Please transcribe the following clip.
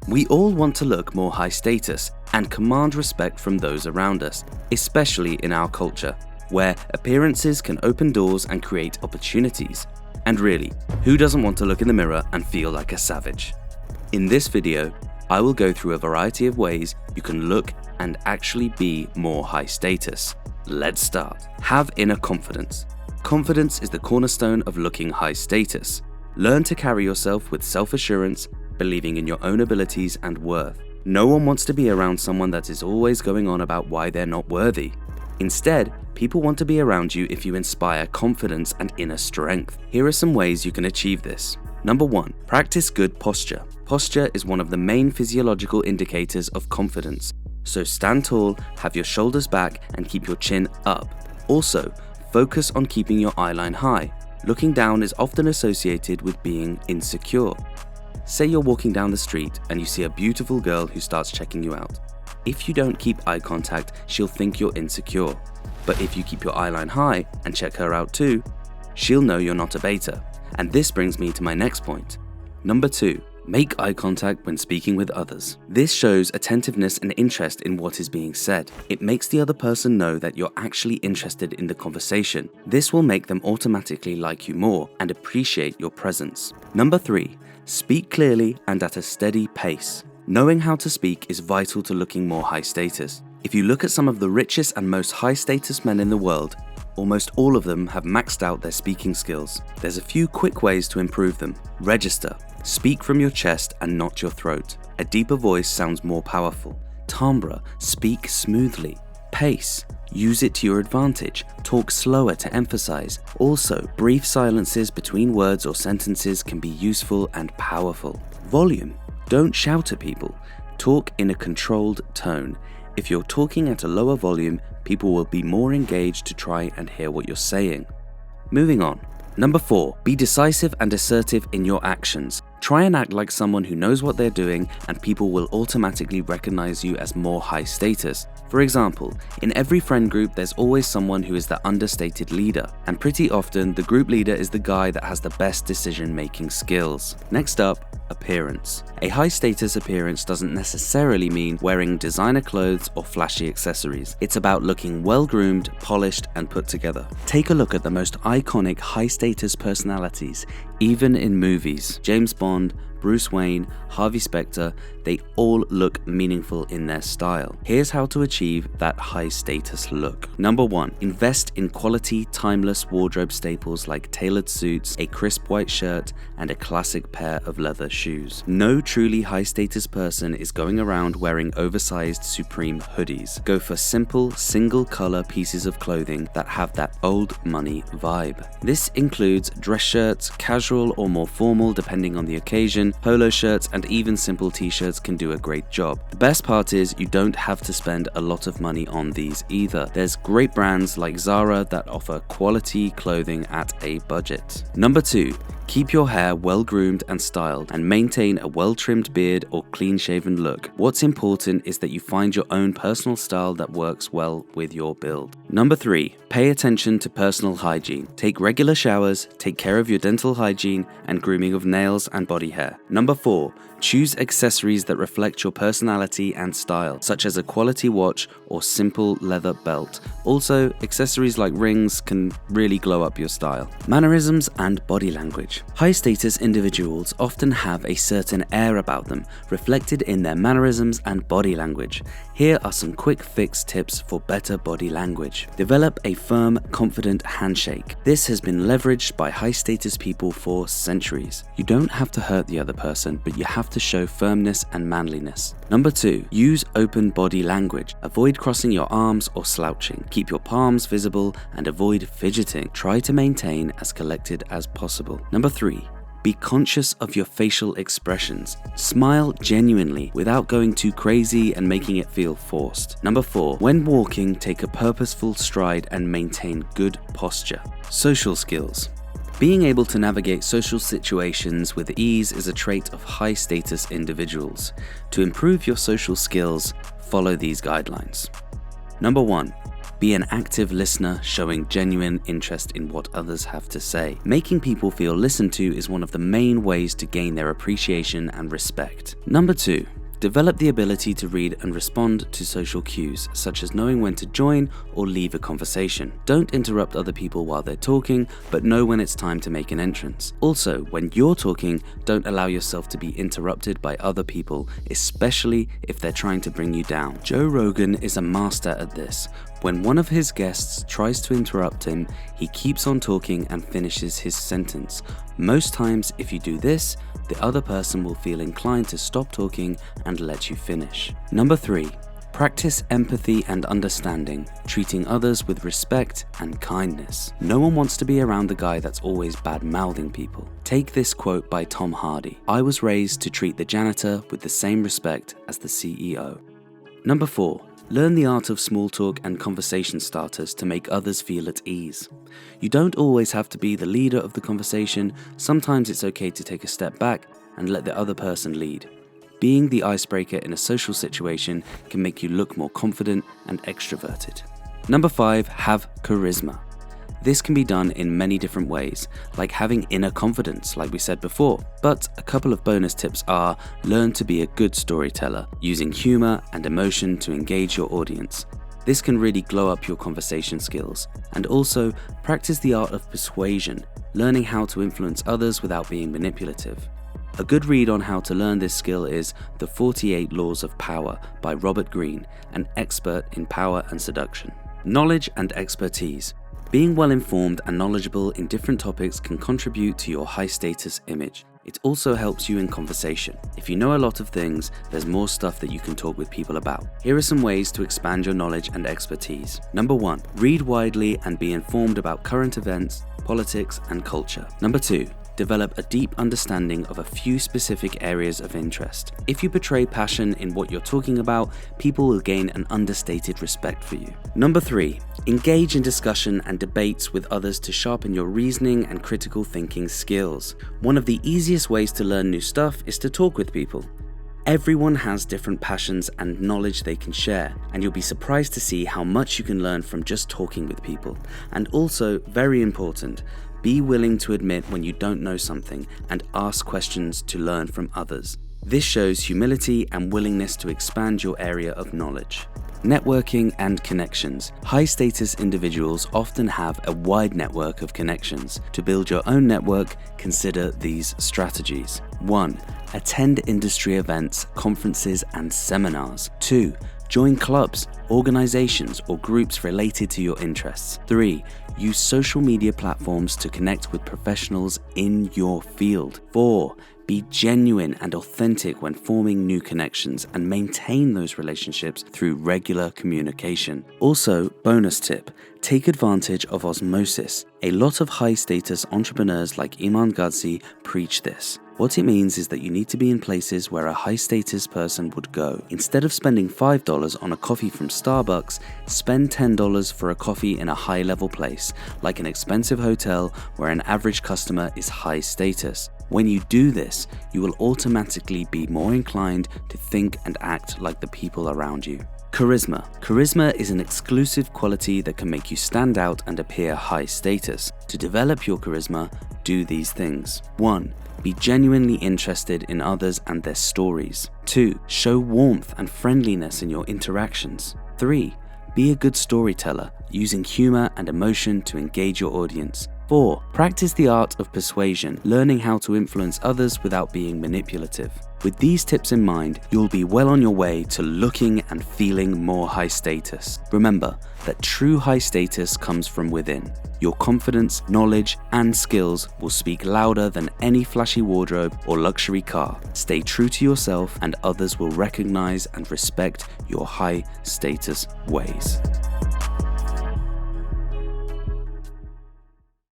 We all want to look more high status and command respect from those around us, especially in our culture, where appearances can open doors and create opportunities. And really, who doesn't want to look in the mirror and feel like a savage? In this video, I will go through a variety of ways you can look and actually be more high status. Let's start. Have inner confidence. Confidence is the cornerstone of looking high status. Learn to carry yourself with self-assurance, believing in your own abilities and worth. No one wants to be around someone that is always going on about why they're not worthy. Instead, people want to be around you if you inspire confidence and inner strength. Here are some ways you can achieve this. Number 1, practice good posture. Posture is one of the main physiological indicators of confidence. So stand tall, have your shoulders back, and keep your chin up. Also, focus on keeping your eyeline high. Looking down is often associated with being insecure. Say you're walking down the street and you see a beautiful girl who starts checking you out. If you don't keep eye contact, she'll think you're insecure. But if you keep your eyeline high and check her out too, she'll know you're not a beta. And this brings me to my next point. Number 2, make eye contact when speaking with others. This shows attentiveness and interest in what is being said. It makes the other person know that you're actually interested in the conversation. This will make them automatically like you more and appreciate your presence. Number 3, speak clearly and at a steady pace. Knowing how to speak is vital to looking more high status. If you look at some of the richest and most high status men in the world, almost all of them have maxed out their speaking skills. There's a few quick ways to improve them. Register. Speak from your chest and not your throat. A deeper voice sounds more powerful. Timbre. Speak smoothly. Pace. Use it to your advantage. Talk slower to emphasize. Also, brief silences between words or sentences can be useful and powerful. Volume. Don't shout at people. Talk in a controlled tone. If you're talking at a lower volume, people will be more engaged to try and hear what you're saying. Moving on. Number 4, be decisive and assertive in your actions. Try and act like someone who knows what they're doing, and people will automatically recognize you as more high status. For example, in every friend group there's always someone who is the understated leader, and pretty often the group leader is the guy that has the best decision-making skills. Next up, appearance. A high status appearance doesn't necessarily mean wearing designer clothes or flashy accessories. It's about looking well-groomed, polished, and put together. Take a look at the most iconic high status personalities, even in movies. James Bond, Bruce Wayne, Harvey Specter, they all look meaningful in their style. Here's how to achieve that high status look. Number 1, invest in quality, timeless wardrobe staples like tailored suits, a crisp white shirt, and a classic pair of leather shoes. No truly high status person is going around wearing oversized Supreme hoodies. Go for simple, single color pieces of clothing that have that old money vibe. This includes dress shirts, casual or more formal depending on the occasion. Polo shirts and even simple t-shirts can do a great job. The best part is you don't have to spend a lot of money on these either. There's great brands like Zara that offer quality clothing at a budget. Number 2, keep your hair well groomed and styled, and maintain a well-trimmed beard or clean-shaven look. What's important is that you find your own personal style that works well with your build. Number 3, pay attention to personal hygiene. Take regular showers, take care of your dental hygiene, and grooming of nails and body hair. Number 4, choose accessories that reflect your personality and style, such as a quality watch or simple leather belt. Also, accessories like rings can really glow up your style. Mannerisms and body language. High-status individuals often have a certain air about them, reflected in their mannerisms and body language. Here are some quick fix tips for better body language. Develop a firm, confident handshake. This has been leveraged by high-status people for centuries. You don't have to hurt the other person, but you have to show firmness and manliness. Number 2, use open body language. Avoid crossing your arms or slouching. Keep your palms visible and avoid fidgeting. Try to maintain as collected as possible. Number 3, be conscious of your facial expressions. Smile genuinely without going too crazy and making it feel forced. Number 4, when walking, take a purposeful stride and maintain good posture. Social skills. Being able to navigate social situations with ease is a trait of high-status individuals. To improve your social skills, follow these guidelines. Number 1, be an active listener, showing genuine interest in what others have to say. Making people feel listened to is one of the main ways to gain their appreciation and respect. Number 2, develop the ability to read and respond to social cues, such as knowing when to join or leave a conversation. Don't interrupt other people while they're talking, but know when it's time to make an entrance. Also, when you're talking, don't allow yourself to be interrupted by other people, especially if they're trying to bring you down. Joe Rogan is a master at this. When one of his guests tries to interrupt him, he keeps on talking and finishes his sentence. Most times, if you do this, the other person will feel inclined to stop talking and let you finish. Number 3. Practice empathy and understanding, treating others with respect and kindness. No one wants to be around the guy that's always bad-mouthing people. Take this quote by Tom Hardy: "I was raised to treat the janitor with the same respect as the CEO." Number 4. Learn the art of small talk and conversation starters to make others feel at ease. You don't always have to be the leader of the conversation. Sometimes it's okay to take a step back and let the other person lead. Being the icebreaker in a social situation can make you look more confident and extroverted. Number 5, have charisma. This can be done in many different ways, like having inner confidence, like we said before. But a couple of bonus tips are: learn to be a good storyteller, using humor and emotion to engage your audience. This can really glow up your conversation skills. And also, practice the art of persuasion, learning how to influence others without being manipulative. A good read on how to learn this skill is The 48 Laws of Power by Robert Greene, an expert in power and seduction. Knowledge and expertise. Being well-informed and knowledgeable in different topics can contribute to your high-status image. It also helps you in conversation. If you know a lot of things, there's more stuff that you can talk with people about. Here are some ways to expand your knowledge and expertise. Number 1, read widely and be informed about current events, politics, and culture. Number 2, develop a deep understanding of a few specific areas of interest. If you portray passion in what you're talking about, people will gain an understated respect for you. Number 3, engage in discussion and debates with others to sharpen your reasoning and critical thinking skills. One of the easiest ways to learn new stuff is to talk with people. Everyone has different passions and knowledge they can share, and you'll be surprised to see how much you can learn from just talking with people. And also, very important, be willing to admit when you don't know something and ask questions to learn from others. This shows humility and willingness to expand your area of knowledge. Networking and connections. High-status individuals often have a wide network of connections. To build your own network, consider these strategies. 1. Attend industry events, conferences, and seminars. 2. Join clubs, organizations, or groups related to your interests. 3. Use social media platforms to connect with professionals in your field. 4. Be genuine and authentic when forming new connections and maintain those relationships through regular communication. Also, bonus tip, take advantage of osmosis. A lot of high-status entrepreneurs like Iman Gadzhi preach this. What it means is that you need to be in places where a high-status person would go. Instead of spending $5 on a coffee from Starbucks, spend $10 for a coffee in a high-level place, like an expensive hotel where an average customer is high-status. When you do this, you will automatically be more inclined to think and act like the people around you. Charisma. Charisma is an exclusive quality that can make you stand out and appear high status. To develop your charisma, do these things. 1. Be genuinely interested in others and their stories. 2. Show warmth and friendliness in your interactions. 3. Be a good storyteller, using humor and emotion to engage your audience. 4. Practice the art of persuasion, learning how to influence others without being manipulative. With these tips in mind, you'll be well on your way to looking and feeling more high status. Remember that true high status comes from within. Your confidence, knowledge, and skills will speak louder than any flashy wardrobe or luxury car. Stay true to yourself, and others will recognize and respect your high status ways.